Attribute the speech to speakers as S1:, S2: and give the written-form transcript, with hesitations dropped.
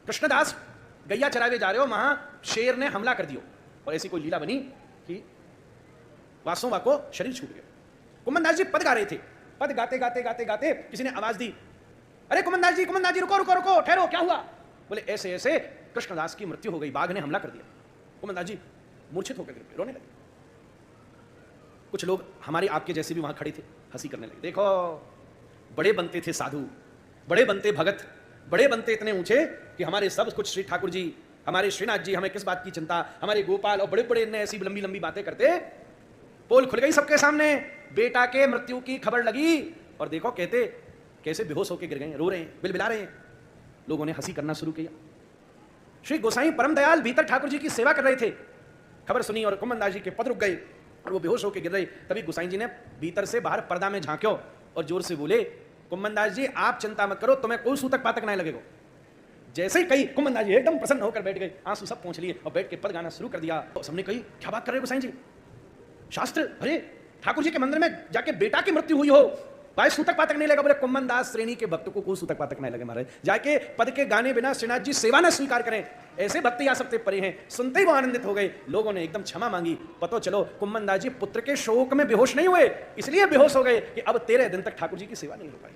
S1: कृष्णदास गैया चरावे जा रहे हो, वहां शेर ने हमला कर दियो और ऐसी कोई लीला बनी कि वासों को शरीर छूट गया। कुम्मन दास जी पद गा रहे थे, पद गाते गाते गाते गाते किसी ने आवाज दी, अरे कुम्मन दास जी रुको रुको रुको, ठहरो, क्या हुआ? बोले ऐसे ऐसे कृष्णदास की मृत्यु हो गई, बाघ ने हमला कर दिया। कुम्मन दास जी मूर्छित होकर गिर गए, रोने लगे। कुछ लोग हमारे आपके जैसे भी वहां खड़े थे, हंसी करने लगे। देखो बड़े बनते थे साधु, बड़े बनते भगत, बड़े बनते इतने ऊंचे कि हमारे सब कुछ श्री ठाकुर जी, हमारे श्रीनाथ जी, हमें किस बात की चिंता, हमारे गोपाल और बड़े बड़े ने ऐसी लंबी लंबी बातें करते। पोल खुल गई सबके सामने, बेटा के मृत्यु की खबर लगी और देखो कहते कैसे बेहोश होकर गिर गए, रो रहे हैं, बिलबिला रहे हैं। लोगों ने हंसी करना शुरू किया। श्री गोसाई परम दयाल भीतर ठाकुर जी की सेवा कर रहे थे, खबर सुनी और कुम्मन दास जी के पद रुक गए और वो बेहोश होकर गिर रहे। तभी गोसाई जी ने भीतर से बाहर पर्दा में झांक्यो और जोर से बोले, कुम्मन दास जी आप चिंता मत करो, तुम्हें कोई सूतक पातक नहीं लगेगा। जैसे ही कही कुम्मन दास जी एकदम प्रसन्न होकर बैठ गए, आंसू सब पहुंच लिए और बैठ के पद गाना शुरू कर दिया। तो सबने कही क्या बात कर रहे हो गोसाई जी, शास्त्र, अरे ठाकुर जी के मंदिर में जाके बेटा की मृत्यु हुई हो, भाई सूतक पातक नहीं लगा। बोले कुम्मन दास श्रेणी के भक्त को कोई सूतक पातक नहीं लगे महाराज, जाके पद के गाने बिना श्रीनाथ जी सेवा न स्वीकार करें, ऐसे भक्त या सकते परे हैं। सुनते ही वो आनंदित हो गए। लोगों ने एकदम क्षमा मांगी। पतो चलो कुम्मन दास जी पुत्र के शोक में बेहोश नहीं हुए, इसलिए बेहोश हो गए कि अब 13 दिन तक ठाकुर जी की सेवा नहीं हो पाई।